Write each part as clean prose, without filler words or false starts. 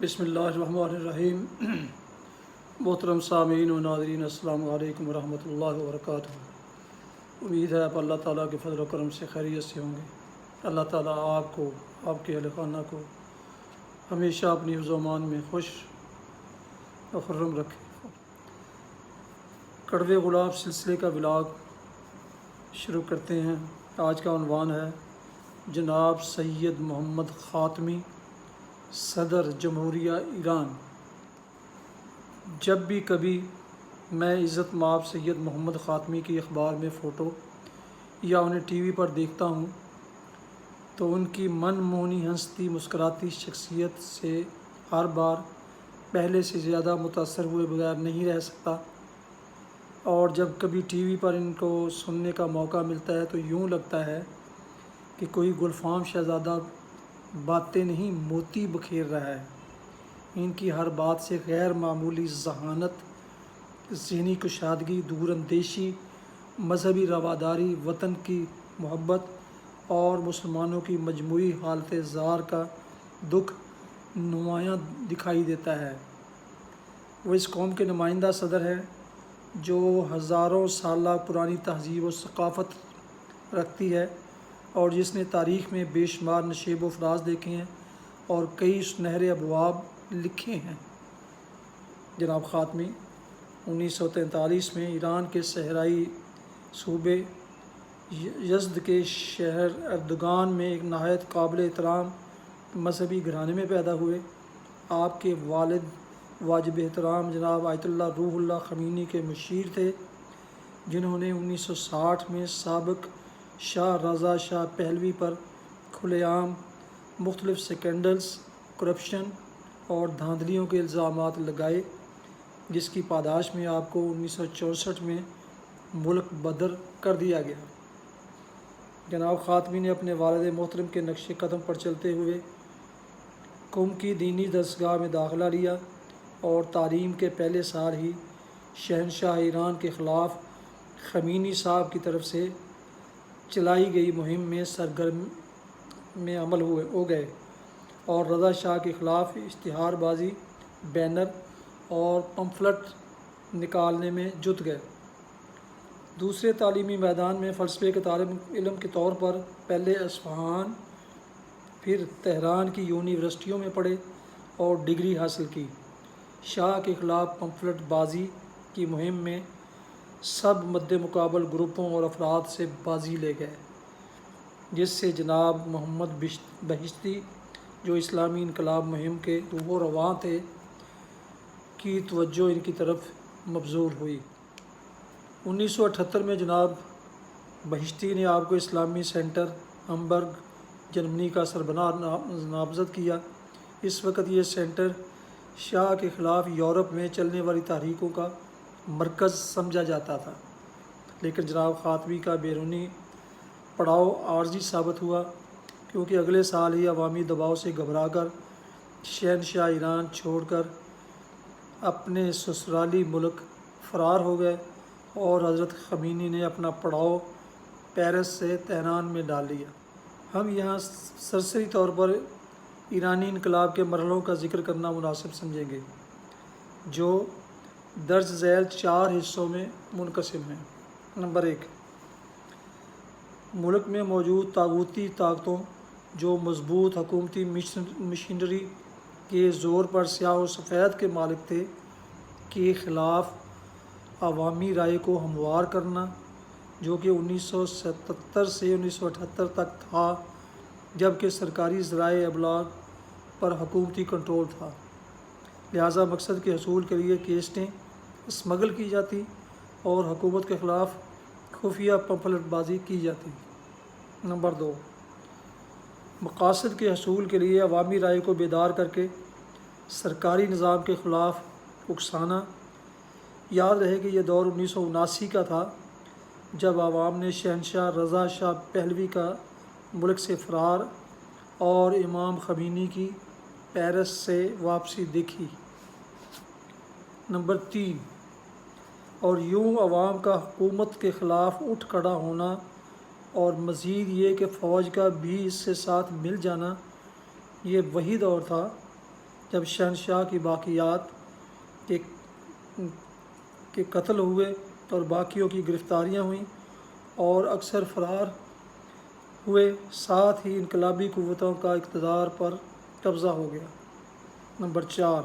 بسم اللہ الرحمن الرحیم۔ محترم سامعین و ناظرین، السلام علیکم ورحمۃ اللہ وبرکاتہ۔ امید ہے آپ اللہ تعالیٰ کے فضل و کرم سے خیریت سے ہوں گے۔ اللہ تعالیٰ آپ کو، آپ کے اہل خانہ کو ہمیشہ اپنی حفظ و امان میں خوش و خرم رکھے۔ کڑوے گلاب سلسلے کا ولاگ شروع کرتے ہیں۔ آج کا عنوان ہے جناب سید محمد خاتمی، صدر جمہوریہ ایران۔ جب بھی کبھی میں عزت مآب سید محمد خاتمی کی اخبار میں فوٹو یا انہیں ٹی وی پر دیکھتا ہوں تو ان کی من موہنی ہنستی مسکراتی شخصیت سے ہر بار پہلے سے زیادہ متاثر ہوئے بغیر نہیں رہ سکتا، اور جب کبھی ٹی وی پر ان کو سننے کا موقع ملتا ہے تو یوں لگتا ہے کہ کوئی گلفام شہزادہ باتیں نہیں موتی بکھیر رہا ہے۔ ان کی ہر بات سے غیر معمولی ذہانت، ذہنی کشادگی، دور اندیشی، مذہبی رواداری، وطن کی محبت اور مسلمانوں کی مجموعی حالت زار کا دکھ نمایاں دکھائی دیتا ہے۔ وہ اس قوم کے نمائندہ صدر ہیں جو ہزاروں سالہ پرانی تہذیب و ثقافت رکھتی ہے، اور جس نے تاریخ میں بے شمار نشیب و فراز دیکھے ہیں اور کئی سنہرے ابواب لکھے ہیں۔ جناب خاتمی 1943 میں ایران کے صحرائی صوبے یزد کے شہر اردگان میں ایک نہایت قابل احترام مذہبی گھرانے میں پیدا ہوئے۔ آپ کے والد واجب احترام جناب آیت اللہ روح اللہ خمینی کے مشیر تھے، جنہوں نے 1960 میں سابق شاہ رضا شاہ پہلوی پر کھلے عام مختلف سکینڈلز، کرپشن اور دھاندلیوں کے الزامات لگائے، جس کی پاداش میں آپ کو 1964 میں ملک بدر کر دیا گیا۔ جناب خاتمی نے اپنے والد محترم کے نقش قدم پر چلتے ہوئے قم کی دینی درسگاہ میں داخلہ لیا اور تعلیم کے پہلے سال ہی شہنشاہ ایران کے خلاف خمینی صاحب کی طرف سے چلائی گئی مہم میں سرگرم میں عمل ہو گئے اور رضا شاہ کے خلاف اشتہار بازی، بینر اور پمفلٹ نکالنے میں جٹ گئے۔ دوسرے تعلیمی میدان میں فلسفے کے طالب علم کے طور پر پہلے اصفہان پھر تہران کی یونیورسٹیوں میں پڑھے اور ڈگری حاصل کی۔ شاہ کے خلاف پمفلٹ بازی کی مہم میں سب مد مقابل گروپوں اور افراد سے بازی لے گئے، جس سے جناب محمد بہشتی، جو اسلامی انقلاب مہم کے روح و رواں تھے، کی توجہ ان کی طرف مبذول ہوئی۔ 1978 میں جناب بہشتی نے آپ کو اسلامی سینٹر ہمبرگ، جرمنی کا سربراہ نامزد کیا۔ اس وقت یہ سینٹر شاہ کے خلاف یورپ میں چلنے والی تحریکوں کا مرکز سمجھا جاتا تھا، لیکن جناب خاتمی کا بیرونی پڑاؤ عارضی ثابت ہوا، کیونکہ اگلے سال ہی عوامی دباؤ سے گھبرا کر شہنشاہ ایران چھوڑ کر اپنے سسرالی ملک فرار ہو گئے اور حضرت خمینی نے اپنا پڑاؤ پیرس سے تہران میں ڈال لیا۔ ہم یہاں سرسری طور پر ایرانی انقلاب کے مرحلوں کا ذکر کرنا مناسب سمجھیں گے، جو درج ذیل 4 حصوں میں منقسم ہیں۔ نمبر 1، ملک میں موجود طاغوتی طاقتوں جو مضبوط حکومتی مشینری کے زور پر سیاہ و سفید کے مالک تھے، کے خلاف عوامی رائے کو ہموار کرنا، جو کہ 1977 سے 1978 تک تھا، جبکہ سرکاری ذرائع ابلاغ پر حکومتی کنٹرول تھا، لہٰذا مقصد کے حصول کے لیے کیسٹیں اسمگل کی جاتی اور حکومت کے خلاف خفیہ پمفلٹ بازی کی جاتی۔ نمبر 2، مقاصد کے حصول کے لیے عوامی رائے کو بیدار کر کے سرکاری نظام کے خلاف اکسانا۔ یاد رہے کہ یہ دور 1979 کا تھا، جب عوام نے شہنشاہ رضا شاہ پہلوی کا ملک سے فرار اور امام خمینی کی پیرس سے واپسی دیکھی۔ نمبر 3، اور یوں عوام کا حکومت کے خلاف اٹھ کھڑا ہونا اور مزید یہ کہ فوج کا بھی اس سے ساتھ مل جانا، یہ وہی دور تھا جب شہنشاہ کی باقیات کے قتل ہوئے اور باقیوں کی گرفتاریاں ہوئیں اور اکثر فرار ہوئے، ساتھ ہی انقلابی قوتوں کا اقتدار پر قبضہ ہو گیا۔ نمبر 4،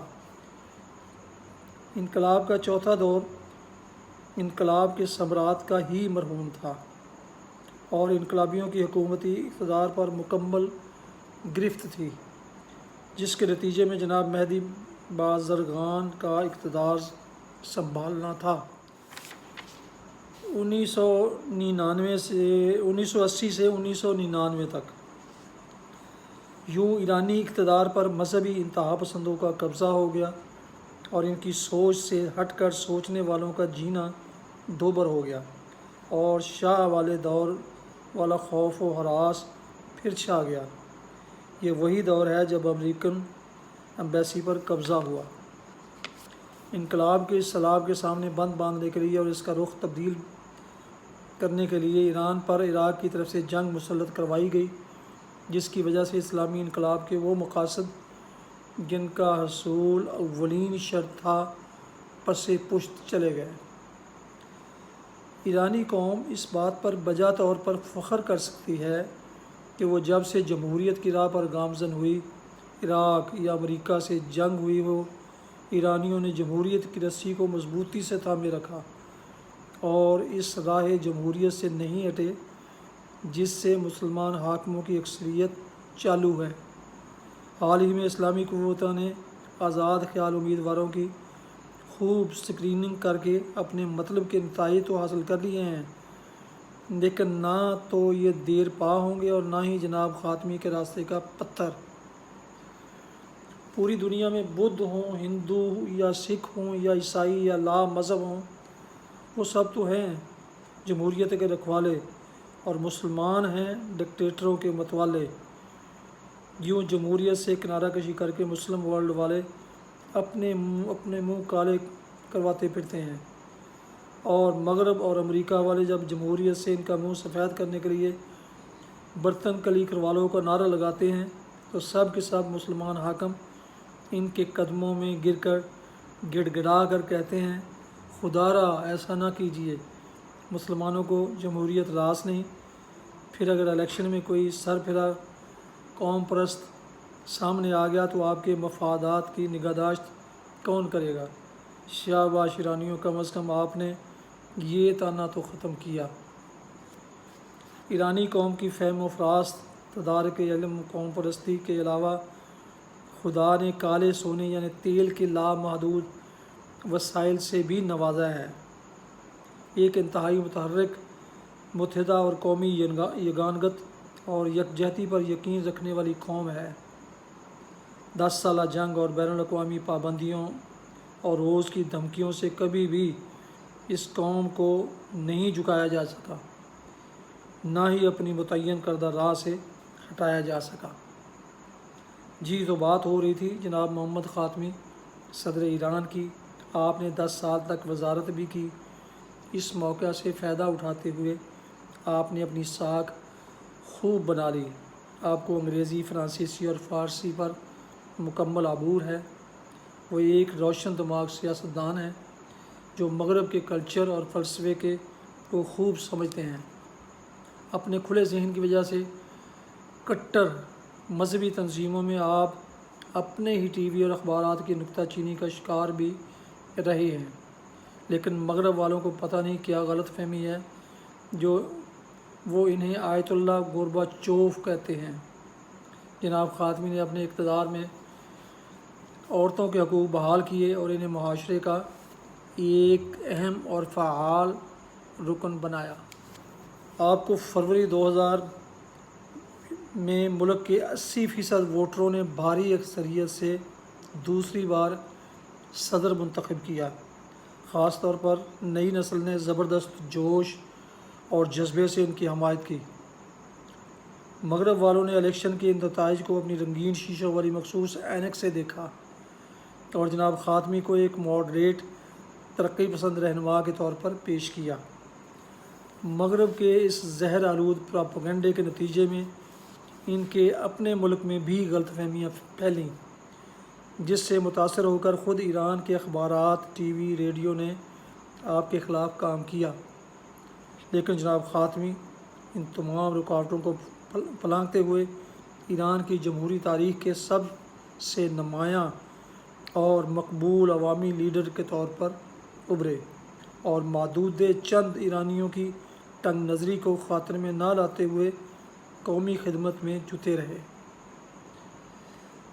انقلاب کا چوتھا دور انقلاب کے ثمرات کا ہی مرہون تھا اور انقلابیوں کی حکومتی اقتدار پر مکمل گرفت تھی، جس کے نتیجے میں جناب مہدی بازرگان کا اقتدار سنبھالنا تھا۔ 1980 سے 1999 تک یوں ایرانی اقتدار پر مذہبی انتہا پسندوں کا قبضہ ہو گیا اور ان کی سوچ سے ہٹ کر سوچنے والوں کا جینا دوبر ہو گیا، اور شاہ والے دور والا خوف و ہراس پھر چھا گیا۔ یہ وہی دور ہے جب امریکن ایمبیسی پر قبضہ ہوا۔ انقلاب کے اس سیلاب کے سامنے بند باندھنے کے لیے اور اس کا رخ تبدیل کرنے کے لیے ایران پر عراق کی طرف سے جنگ مسلط کروائی گئی، جس کی وجہ سے اسلامی انقلاب کے وہ مقاصد جن کا حصول اولین شرط تھا پس پشت چلے گئے۔ ایرانی قوم اس بات پر بجا طور پر فخر کر سکتی ہے کہ وہ جب سے جمہوریت کی راہ پر گامزن ہوئی، عراق یا امریکہ سے جنگ ہوئی ہو، ایرانیوں نے جمہوریت کی رسی کو مضبوطی سے تھامے رکھا اور اس راہ جمہوریت سے نہیں ہٹے جس سے مسلمان حاکموں کی اکثریت چالو ہے۔ حال ہی میں اسلامی قوتوں نے آزاد خیال امیدواروں کی خوب سکریننگ کر کے اپنے مطلب کے نتائج تو حاصل کر لیے ہیں، لیکن نہ تو یہ دیر پا ہوں گے اور نہ ہی جناب خاتمی کے راستے کا پتھر۔ پوری دنیا میں بدھ ہوں، ہندو یا سکھ ہوں یا عیسائی یا لا مذہب ہوں، وہ سب تو ہیں جمہوریت کے رکھوالے، اور مسلمان ہیں ڈکٹیٹروں کے متوالے۔ یوں جمہوریت سے کنارہ کشی کر کے مسلم ورلڈ والے اپنے منہ کالے کرواتے پھرتے ہیں، اور مغرب اور امریکہ والے جب جمہوریت سے ان کا منہ سفید کرنے کے لیے برتن کلی کروالوں کا نعرہ لگاتے ہیں تو سب کے سب مسلمان حاکم ان کے قدموں میں گر کر گڑ گڑا کر کہتے ہیں، خدا را ایسا نہ کیجیے، مسلمانوں کو جمہوریت راس نہیں۔ پھر اگر الیکشن میں کوئی سر پھرا قوم پرست سامنے آ گیا تو آپ کے مفادات کی نگہداشت کون کرے گا؟ شاباش ایرانیوں، کم از کم آپ نے یہ تانا تو ختم کیا۔ ایرانی قوم کی فہم و فراست، تدارک علم، قوم پرستی کے علاوہ خدا نے کالے سونے یعنی تیل کے لامحدود وسائل سے بھی نوازا ہے۔ ایک انتہائی متحرک، متحدہ اور قومی یگانگت اور یکجہتی پر یقین رکھنے والی قوم ہے۔ 10 سالہ جنگ اور بین الاقوامی پابندیوں اور روز کی دھمکیوں سے کبھی بھی اس قوم کو نہیں جھکایا جا سکا، نہ ہی اپنی متعین کردہ راہ سے ہٹایا جا سکا۔ جی تو بات ہو رہی تھی جناب محمد خاتمی صدر ایران کی۔ آپ نے 10 سال تک وزارت بھی کی۔ اس موقع سے فائدہ اٹھاتے ہوئے آپ نے اپنی ساکھ خوب بنا لی۔ آپ کو انگریزی، فرانسیسی اور فارسی پر مکمل عبور ہے۔ وہ ایک روشن دماغ سیاستدان ہیں جو مغرب کے کلچر اور فلسفے کو خوب سمجھتے ہیں۔ اپنے کھلے ذہن کی وجہ سے کٹر مذہبی تنظیموں میں آپ اپنے ہی ٹی وی اور اخبارات کی نکتہ چینی کا شکار بھی رہے ہیں، لیکن مغرب والوں کو پتہ نہیں کیا غلط فہمی ہے جو وہ انہیں آیت اللہ گورباچوف کہتے ہیں۔ جناب خاتمی نے اپنے اقتدار میں عورتوں کے حقوق بحال کیے اور انہیں معاشرے کا ایک اہم اور فعال رکن بنایا۔ آپ کو فروری 2000 میں ملک کے 80% ووٹروں نے بھاری اکثریت سے دوسری بار صدر منتخب کیا۔ خاص طور پر نئی نسل نے زبردست جوش اور جذبے سے ان کی حمایت کی۔ مغرب والوں نے الیکشن کے نتائج کو اپنی رنگین شیشوں والی مخصوص اینک سے دیکھا اور جناب خاتمی کو ایک ماڈریٹ ترقی پسند رہنما کے طور پر پیش کیا۔ مغرب کے اس زہر آلود پراپیگنڈے کے نتیجے میں ان کے اپنے ملک میں بھی غلط فہمیاں پھیلیں۔ جس سے متاثر ہو کر خود ایران کے اخبارات، ٹی وی، ریڈیو نے آپ کے خلاف کام کیا، لیکن جناب خاتمی ان تمام رکاوٹوں کو پلانگتے ہوئے ایران کی جمہوری تاریخ کے سب سے نمایاں اور مقبول عوامی لیڈر کے طور پر ابھرے اور معدود چند ایرانیوں کی تنگ نظری کو خاطر میں نہ لاتے ہوئے قومی خدمت میں جٹے رہے۔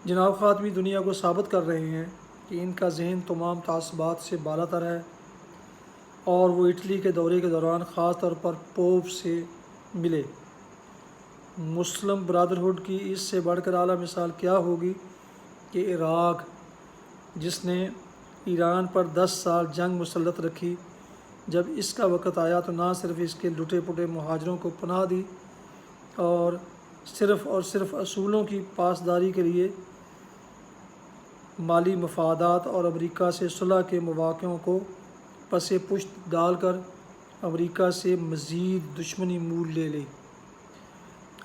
جناب خاتمی دنیا کو ثابت کر رہے ہیں کہ ان کا ذہن تمام تعصبات سے بالا تر ہے، اور وہ اٹلی کے دورے کے دوران خاص طور پر پوپ سے ملے۔ مسلم برادرہڈ کی اس سے بڑھ کر اعلیٰ مثال کیا ہوگی کہ عراق، جس نے ایران پر 10 سال جنگ مسلط رکھی، جب اس کا وقت آیا تو نہ صرف اس کے لٹے پٹے مہاجروں کو پناہ دی اور صرف اصولوں کی پاسداری کے لیے مالی مفادات اور امریکہ سے صلح کے مواقعوں کو پس پشت ڈال کر امریکہ سے مزید دشمنی مول لے لی،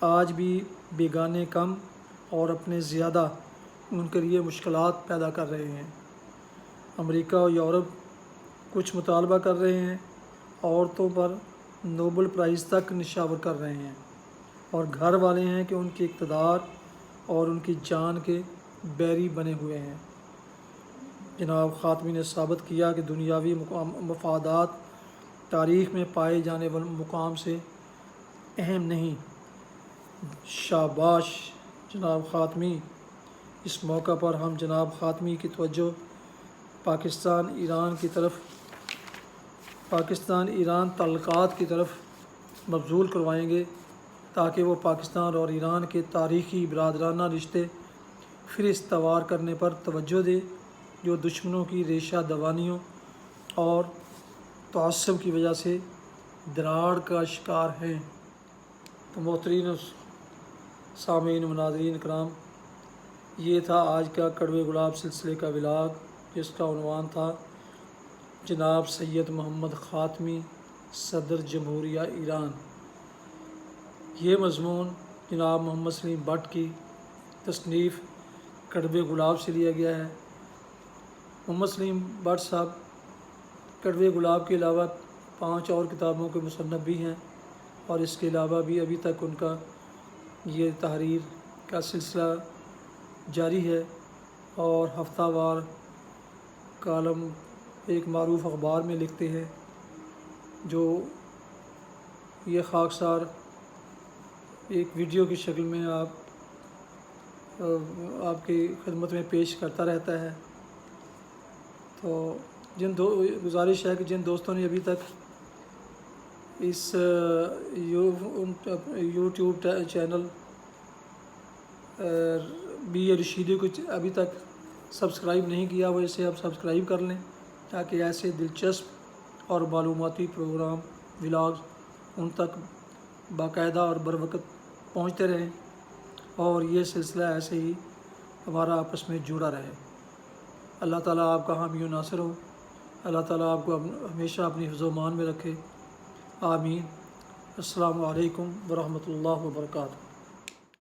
آج بھی بیگانے کم اور اپنے زیادہ ان کے لیے مشکلات پیدا کر رہے ہیں۔ امریکہ اور یورپ کچھ مطالبہ کر رہے ہیں، عورتوں پر نوبل پرائز تک نشاور کر رہے ہیں، اور گھر والے ہیں کہ ان کے اقتدار اور ان کی جان کے بیری بنے ہوئے ہیں۔ جناب خاتمی نے ثابت کیا کہ دنیاوی مفادات تاریخ میں پائے جانے والے مقام سے اہم نہیں۔ شاباش جناب خاتمی۔ اس موقع پر ہم جناب خاتمی کی توجہ پاکستان ایران تعلقات کی طرف مبذول کروائیں گے، تاکہ وہ پاکستان اور ایران کے تاریخی برادرانہ رشتے پھر استوار کرنے پر توجہ دے، جو دشمنوں کی ریشہ دوانیوں اور تعصب کی وجہ سے دراڑ کا شکار ہیں۔ تو محترم سامعین و ناظرین کرام، یہ تھا آج کا کڑوے گلاب سلسلے کا ولاگ، جس کا عنوان تھا جناب سید محمد خاتمی صدر جمہوریہ ایران۔ یہ مضمون جناب محمد سلیم بٹ کی تصنیف کڑوے گلاب سے لیا گیا ہے۔ محمد سلیم بٹ صاحب کڑوے گلاب کے علاوہ 5 اور کتابوں کے مصنف بھی ہیں، اور اس کے علاوہ بھی ابھی تک ان کا یہ تحریر کا سلسلہ جاری ہے، اور ہفتہ وار کالم ایک معروف اخبار میں لکھتے ہیں، جو یہ خاکسار ایک ویڈیو کی شکل میں آپ کی خدمت میں پیش کرتا رہتا ہے۔ تو گزارش ہے کہ جن دوستوں نے ابھی تک اس یوٹیوب چینل بی اے رشیدی کو ابھی تک سبسکرائب نہیں کیا، وہ اسے اب سبسکرائب کر لیں، تاکہ ایسے دلچسپ اور معلوماتی پروگرام ولاگز ان تک باقاعدہ اور بروقت پہنچتے رہیں، اور یہ سلسلہ ایسے ہی ہمارا آپس میں جڑا رہے۔ اللہ تعالیٰ آپ کا حامی و ناصر ہو، اللہ تعالیٰ آپ کو ہمیشہ اپنی حفظ و امان میں رکھے، آمین۔ السلام علیکم ورحمۃ اللہ وبرکاتہ۔